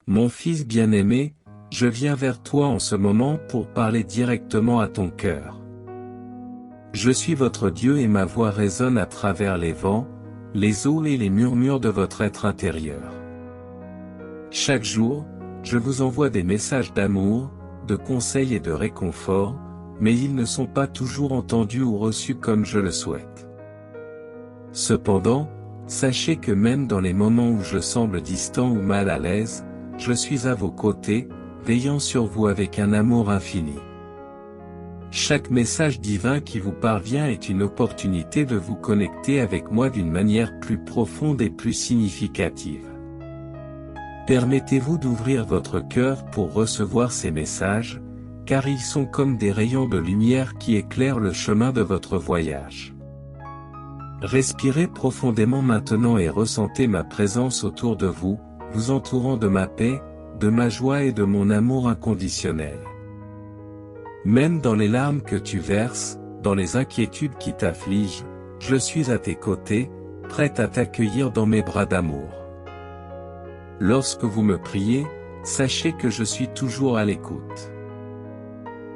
Mon fils bien-aimé, je viens vers toi en ce moment pour parler directement à ton cœur. Je suis votre Dieu et ma voix résonne à travers les vents, les eaux et les murmures de votre être intérieur. Chaque jour, je vous envoie des messages d'amour, de conseils et de réconfort, mais ils ne sont pas toujours entendus ou reçus comme je le souhaite. Cependant, sachez que même dans les moments où je semble distant ou mal à l'aise, je suis à vos côtés, veillant sur vous avec un amour infini. Chaque message divin qui vous parvient est une opportunité de vous connecter avec moi d'une manière plus profonde et plus significative. Permettez-vous d'ouvrir votre cœur pour recevoir ces messages, car ils sont comme des rayons de lumière qui éclairent le chemin de votre voyage. Respirez profondément maintenant et ressentez ma présence autour de vous, vous entourant de ma paix, de ma joie et de mon amour inconditionnel. Même dans les larmes que tu verses, dans les inquiétudes qui t'affligent, je suis à tes côtés, prête à t'accueillir dans mes bras d'amour. Lorsque vous me priez, sachez que je suis toujours à l'écoute.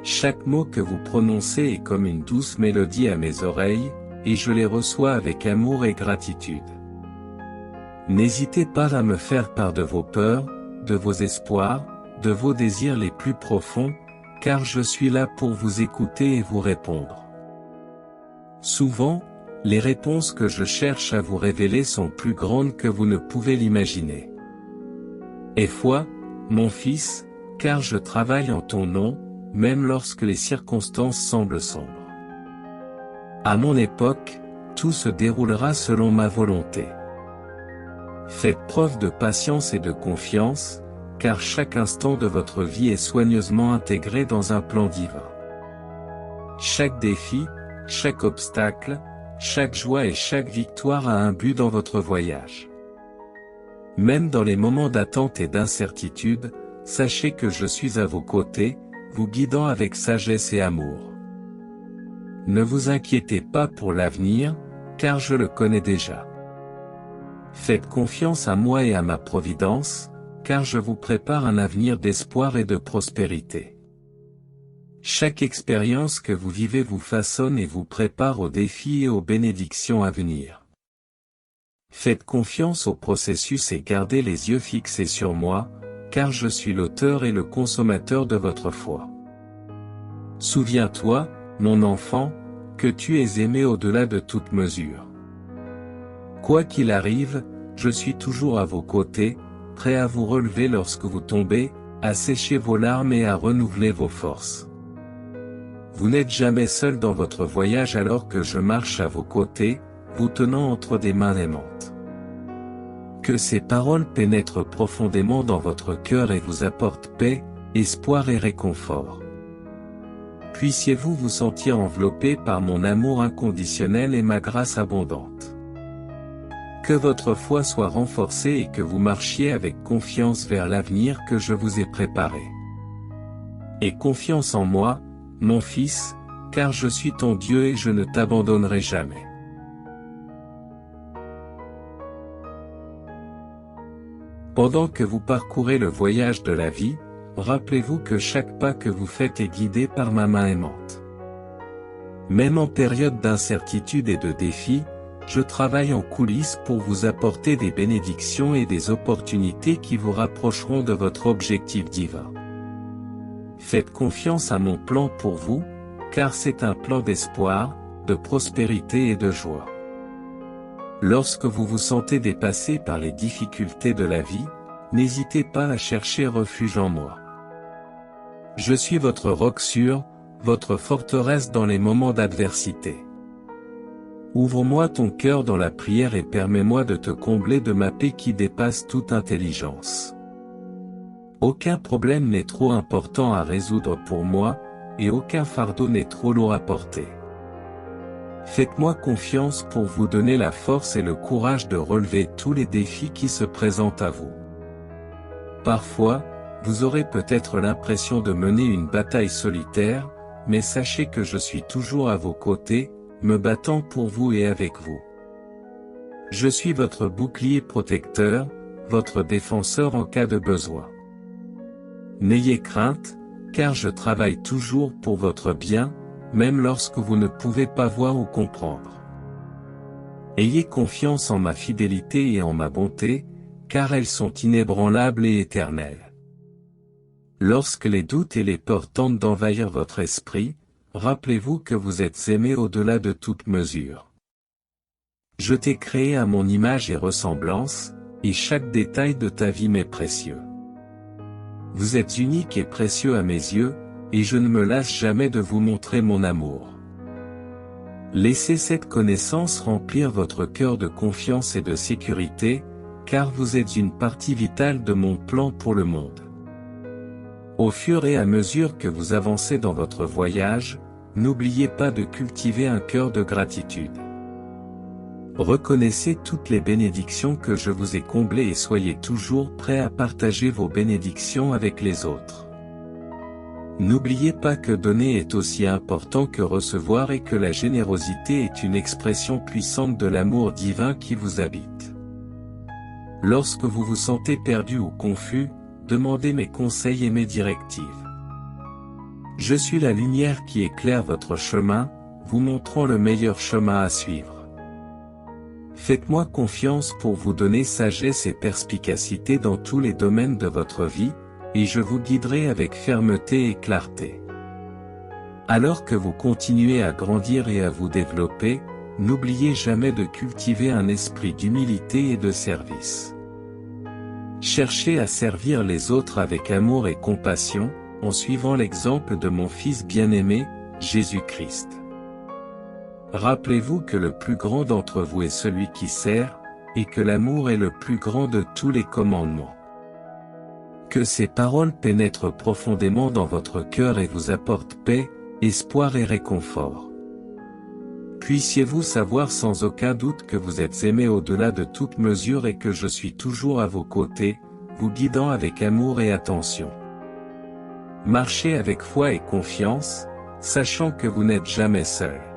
Chaque mot que vous prononcez est comme une douce mélodie à mes oreilles, et je les reçois avec amour et gratitude. N'hésitez pas à me faire part de vos peurs, de vos espoirs, de vos désirs les plus profonds, car je suis là pour vous écouter et vous répondre. Souvent, les réponses que je cherche à vous révéler sont plus grandes que vous ne pouvez l'imaginer. Aie foi, mon fils, car je travaille en ton nom, même lorsque les circonstances semblent sombres. À mon époque, tout se déroulera selon ma volonté. Faites preuve de patience et de confiance, car chaque instant de votre vie est soigneusement intégré dans un plan divin. Chaque défi, chaque obstacle, chaque joie et chaque victoire a un but dans votre voyage. Même dans les moments d'attente et d'incertitude, sachez que je suis à vos côtés, vous guidant avec sagesse et amour. Ne vous inquiétez pas pour l'avenir, car je le connais déjà. Faites confiance à moi et à ma providence, car je vous prépare un avenir d'espoir et de prospérité. Chaque expérience que vous vivez vous façonne et vous prépare aux défis et aux bénédictions à venir. Faites confiance au processus et gardez les yeux fixés sur moi, car je suis l'auteur et le consommateur de votre foi. Souviens-toi, mon enfant, que tu es aimé au-delà de toute mesure. Quoi qu'il arrive, je suis toujours à vos côtés, prêt à vous relever lorsque vous tombez, à sécher vos larmes et à renouveler vos forces. Vous n'êtes jamais seul dans votre voyage alors que je marche à vos côtés, vous tenant entre des mains aimantes. Que ces paroles pénètrent profondément dans votre cœur et vous apportent paix, espoir et réconfort. Puissiez-vous vous sentir enveloppé par mon amour inconditionnel et ma grâce abondante. Que votre foi soit renforcée et que vous marchiez avec confiance vers l'avenir que je vous ai préparé. Aie confiance en moi, mon fils, car je suis ton Dieu et je ne t'abandonnerai jamais. Pendant que vous parcourez le voyage de la vie, rappelez-vous que chaque pas que vous faites est guidé par ma main aimante. Même en période d'incertitude et de défi, je travaille en coulisses pour vous apporter des bénédictions et des opportunités qui vous rapprocheront de votre objectif divin. Faites confiance à mon plan pour vous, car c'est un plan d'espoir, de prospérité et de joie. Lorsque vous vous sentez dépassé par les difficultés de la vie, n'hésitez pas à chercher refuge en moi. Je suis votre roc sûr, votre forteresse dans les moments d'adversité. Ouvre-moi ton cœur dans la prière et permets-moi de te combler de ma paix qui dépasse toute intelligence. Aucun problème n'est trop important à résoudre pour moi, et aucun fardeau n'est trop lourd à porter. Faites-moi confiance pour vous donner la force et le courage de relever tous les défis qui se présentent à vous. Parfois, vous aurez peut-être l'impression de mener une bataille solitaire, mais sachez que je suis toujours à vos côtés, me battant pour vous et avec vous. Je suis votre bouclier protecteur, votre défenseur en cas de besoin. N'ayez crainte, car je travaille toujours pour votre bien, même lorsque vous ne pouvez pas voir ou comprendre. Ayez confiance en ma fidélité et en ma bonté, car elles sont inébranlables et éternelles. Lorsque les doutes et les peurs tentent d'envahir votre esprit, rappelez-vous que vous êtes aimé au-delà de toute mesure. Je t'ai créé à mon image et ressemblance, et chaque détail de ta vie m'est précieux. Vous êtes unique et précieux à mes yeux, et je ne me lasse jamais de vous montrer mon amour. Laissez cette connaissance remplir votre cœur de confiance et de sécurité, car vous êtes une partie vitale de mon plan pour le monde. Au fur et à mesure que vous avancez dans votre voyage, n'oubliez pas de cultiver un cœur de gratitude. Reconnaissez toutes les bénédictions que je vous ai comblées et soyez toujours prêts à partager vos bénédictions avec les autres. N'oubliez pas que donner est aussi important que recevoir et que la générosité est une expression puissante de l'amour divin qui vous habite. Lorsque vous vous sentez perdu ou confus, demandez mes conseils et mes directives. Je suis la lumière qui éclaire votre chemin, vous montrant le meilleur chemin à suivre. Faites-moi confiance pour vous donner sagesse et perspicacité dans tous les domaines de votre vie, et je vous guiderai avec fermeté et clarté. Alors que vous continuez à grandir et à vous développer, n'oubliez jamais de cultiver un esprit d'humilité et de service. Cherchez à servir les autres avec amour et compassion, en suivant l'exemple de mon Fils bien-aimé, Jésus-Christ. Rappelez-vous que le plus grand d'entre vous est celui qui sert, et que l'amour est le plus grand de tous les commandements. Que ces paroles pénètrent profondément dans votre cœur et vous apportent paix, espoir et réconfort. Puissiez-vous savoir sans aucun doute que vous êtes aimé au-delà de toute mesure et que je suis toujours à vos côtés, vous guidant avec amour et attention. Marchez avec foi et confiance, sachant que vous n'êtes jamais seul.